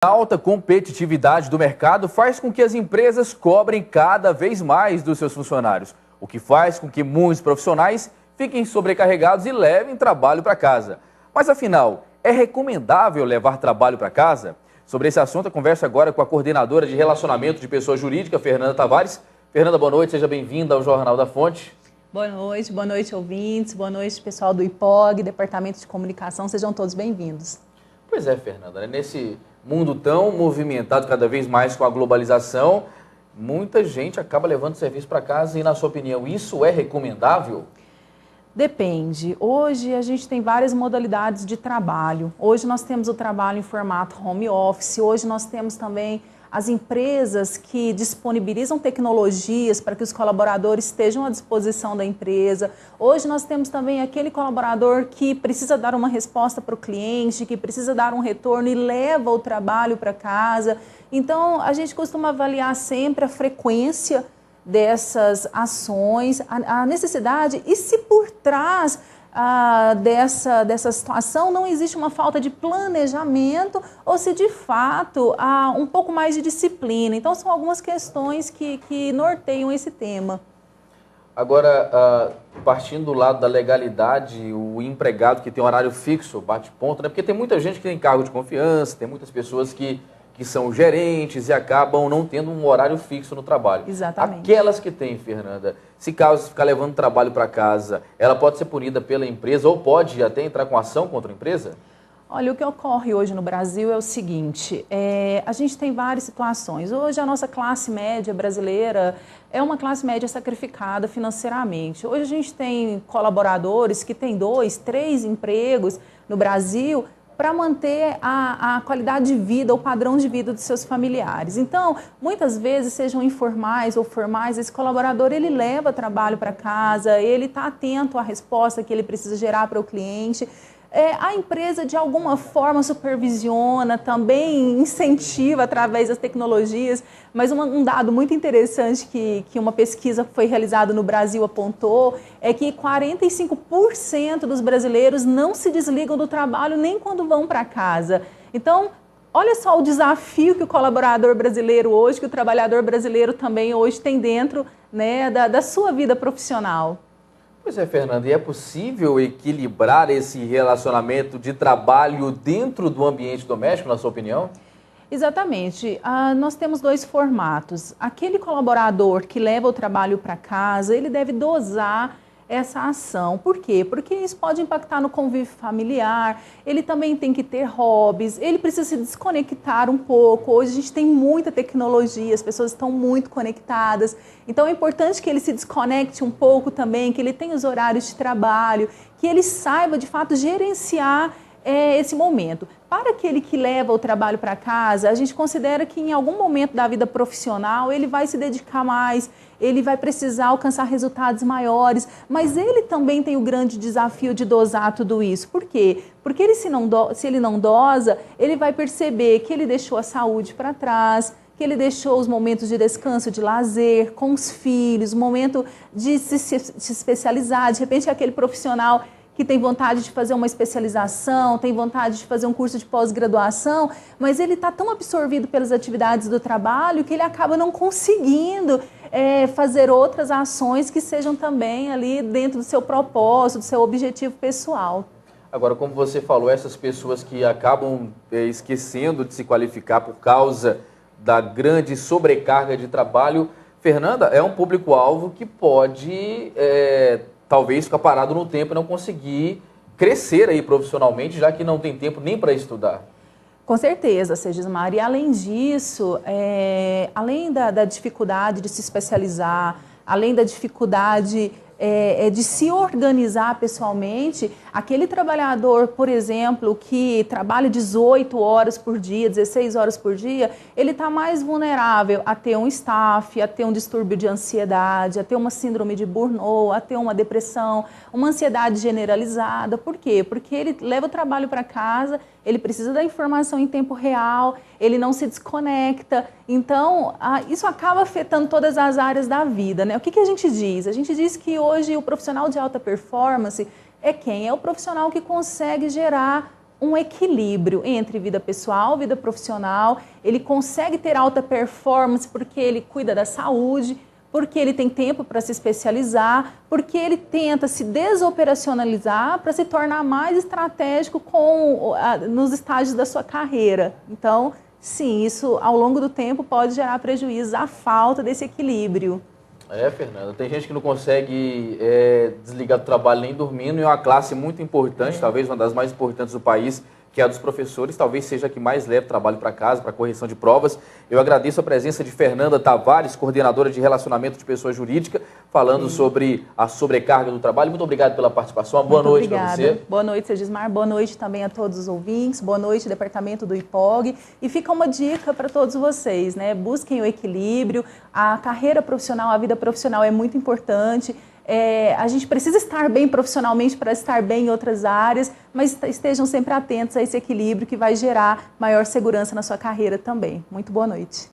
A alta competitividade do mercado faz com que as empresas cobrem cada vez mais dos seus funcionários, o que faz com que muitos profissionais fiquem sobrecarregados e levem trabalho para casa. Mas afinal, é recomendável levar trabalho para casa? Sobre esse assunto, eu converso agora com a coordenadora de relacionamento de pessoa jurídica, Fernanda Tavares. Fernanda, boa noite, seja bem-vinda ao Jornal da Fonte. Boa noite ouvintes, boa noite pessoal do IPOG, Departamento de Comunicação, sejam todos bem-vindos. Pois é, Fernanda, nesse mundo tão movimentado cada vez mais com a globalização, muita gente acaba levando serviço para casa e, na sua opinião, isso é recomendável? Depende. Hoje a gente tem várias modalidades de trabalho. Hoje nós temos o trabalho em formato home office, hoje nós temos também as empresas que disponibilizam tecnologias para que os colaboradores estejam à disposição da empresa. Hoje nós temos também aquele colaborador que precisa dar uma resposta para o cliente, que precisa dar um retorno e leva o trabalho para casa. Então, a gente costuma avaliar sempre a frequência dessas ações, a necessidade e se por trás dessa situação não existe uma falta de planejamento ou se de fato há um pouco mais de disciplina. Então são algumas questões que norteiam esse tema. Agora, partindo do lado da legalidade, o empregado que tem um horário fixo, bate ponto, né? Porque tem muita gente que tem cargo de confiança, tem muitas pessoas que são gerentes e acabam não tendo um horário fixo no trabalho. Exatamente. Aquelas que têm, Fernanda, se caso ficar levando trabalho para casa, ela pode ser punida pela empresa ou pode até entrar com ação contra a empresa? Olha, o que ocorre hoje no Brasil é o seguinte, a gente tem várias situações. Hoje a nossa classe média brasileira é uma classe média sacrificada financeiramente. Hoje a gente tem colaboradores que têm 2, 3 empregos no Brasil para manter a qualidade de vida, o padrão de vida dos seus familiares. Então, muitas vezes, sejam informais ou formais, esse colaborador, ele leva trabalho para casa, ele está atento à resposta que ele precisa gerar para o cliente. A empresa, de alguma forma, supervisiona, também incentiva através das tecnologias, mas um dado muito interessante que uma pesquisa que foi realizada no Brasil apontou é que 45% dos brasileiros não se desligam do trabalho nem quando vão para casa. Então, olha só o desafio que o colaborador brasileiro hoje, que o trabalhador brasileiro também hoje tem dentro, né, da sua vida profissional. Pois é, Fernanda, e é possível equilibrar esse relacionamento de trabalho dentro do ambiente doméstico, na sua opinião? Exatamente. Nós temos 2 formatos. Aquele colaborador que leva o trabalho para casa, ele deve dosar essa ação. Por quê? Porque isso pode impactar no convívio familiar, ele também tem que ter hobbies, ele precisa se desconectar um pouco. Hoje a gente tem muita tecnologia, as pessoas estão muito conectadas, então é importante que ele se desconecte um pouco também, que ele tenha os horários de trabalho, que ele saiba de fato gerenciar esse momento. Para aquele que leva o trabalho para casa, a gente considera que em algum momento da vida profissional ele vai se dedicar mais, ele vai precisar alcançar resultados maiores, mas ele também tem o grande desafio de dosar tudo isso. Por quê? Porque ele, se ele não dosa, ele vai perceber que ele deixou a saúde para trás, que ele deixou os momentos de descanso, de lazer, com os filhos, o momento de se especializar, de repente é aquele profissional que tem vontade de fazer uma especialização, tem vontade de fazer um curso de pós-graduação, mas ele está tão absorvido pelas atividades do trabalho que ele acaba não conseguindo fazer outras ações que sejam também ali dentro do seu propósito, do seu objetivo pessoal. Agora, como você falou, essas pessoas que acabam esquecendo de se qualificar por causa da grande sobrecarga de trabalho, Fernanda, é um público-alvo que pode talvez ficar parado no tempo e não conseguir crescer aí profissionalmente, já que não tem tempo nem para estudar. Com certeza, Segismar. E além disso, além da dificuldade de se especializar, além da dificuldade de se organizar pessoalmente, aquele trabalhador, por exemplo, que trabalha 18 horas por dia, 16 horas por dia, ele está mais vulnerável a ter um staff, a ter um distúrbio de ansiedade, a ter uma síndrome de burnout, a ter uma depressão, uma ansiedade generalizada. Por quê? Porque ele leva o trabalho para casa, ele precisa da informação em tempo real, ele não se desconecta. Então, isso acaba afetando todas as áreas da vida, né? O que a gente diz? A gente diz que hoje o profissional de alta performance é quem? É o profissional que consegue gerar um equilíbrio entre vida pessoal, vida profissional. Ele consegue ter alta performance porque ele cuida da saúde, porque ele tem tempo para se especializar, porque ele tenta se desoperacionalizar para se tornar mais estratégico nos estágios da sua carreira. Então, sim, isso ao longo do tempo pode gerar prejuízo, a falta desse equilíbrio. Fernanda, tem gente que não consegue desligar do trabalho nem dormindo, e é uma classe muito importante, talvez uma das mais importantes do país, que é a dos professores, talvez seja a que mais leva trabalho para casa, para correção de provas. Eu agradeço a presença de Fernanda Tavares, coordenadora de relacionamento de pessoa jurídica, falando sobre a sobrecarga do trabalho. Muito obrigado pela participação, boa noite para você. Boa noite, Segismar, boa noite também a todos os ouvintes, boa noite, departamento do IPOG. E fica uma dica para todos vocês, né? Busquem o equilíbrio, a carreira profissional, a vida profissional é muito importante. A gente precisa estar bem profissionalmente para estar bem em outras áreas, mas estejam sempre atentos a esse equilíbrio que vai gerar maior segurança na sua carreira também. Muito boa noite.